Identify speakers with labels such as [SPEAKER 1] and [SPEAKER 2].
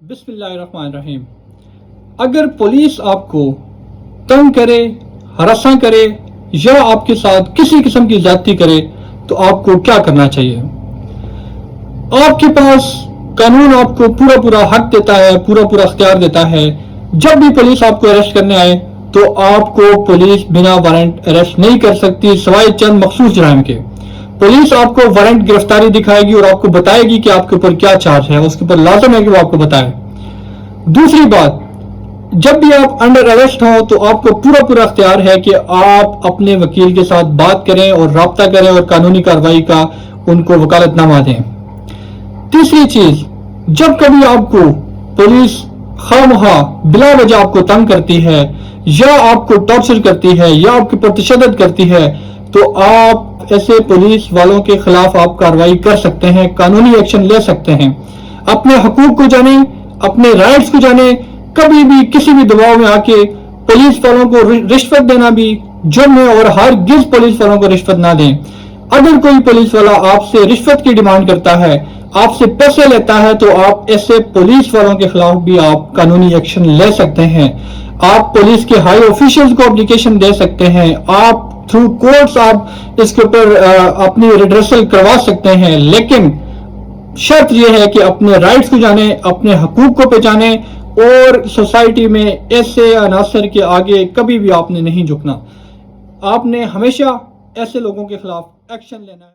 [SPEAKER 1] बिस्मिल्लाहिर्रहमानिर्रहीम। अगर पुलिस आपको तंग करे, हरासा करे या आपके साथ किसी किस्म की ज्यादती करे तो आपको क्या करना चाहिए? आपके पास कानून आपको पूरा हक देता है, पूरा अख्तियार देता है। जब भी पुलिस आपको अरेस्ट करने आए तो आपको पुलिस बिना वारंट अरेस्ट नहीं कर सकती सिवाय चंद मखसूस जुर्म के। पुलिस आपको वारंट गिरफ्तारी दिखाएगी और आपको बताएगी कि आपके ऊपर क्या चार्ज है, उसके ऊपर लाजम है कि वो आपको बताए। दूसरी बात, जब भी आप अंडर अरेस्ट हो तो आपको पूरा अख्तियार है कि आप अपने वकील के साथ बात करें और राब्ता करें और कानूनी कार्रवाई का उनको वकालतनामा दें। तीसरी चीज, जब कभी आपको पुलिस खामखा बिला वजह आपको तंग करती है या आपको टॉर्चर करती है या आपके ऊपर तशद्दुद करती है तो आप ऐसे पुलिस वालों के खिलाफ आप कार्रवाई कर सकते हैं, कानूनी एक्शन ले सकते हैं। अपने हकूक को जाने, अपने राइट्स को जाने। कभी भी किसी भी दबाव में आके पुलिस वालों को रिश्वत देना भी जुर्म है और हरगिज़ पुलिस वालों को रिश्वत ना दें। अगर कोई पुलिस वाला आपसे रिश्वत की डिमांड करता है, आपसे पैसे लेता है तो आप ऐसे पुलिस वालों के खिलाफ भी आप कानूनी एक्शन ले सकते हैं। आप पुलिस के हाई ऑफिशियल्स को एप्लीकेशन दे सकते हैं, आप थ्रू कोर्ट्स आप इसके ऊपर अपनी रिड्रेसल करवा सकते हैं। लेकिन शर्त यह है कि अपने राइट्स को जाने, अपने हकूक को पहचाने और सोसाइटी में ऐसे अनासर के आगे कभी भी आपने नहीं झुकना। आपने हमेशा ऐसे लोगों के खिलाफ एक्शन लेना है।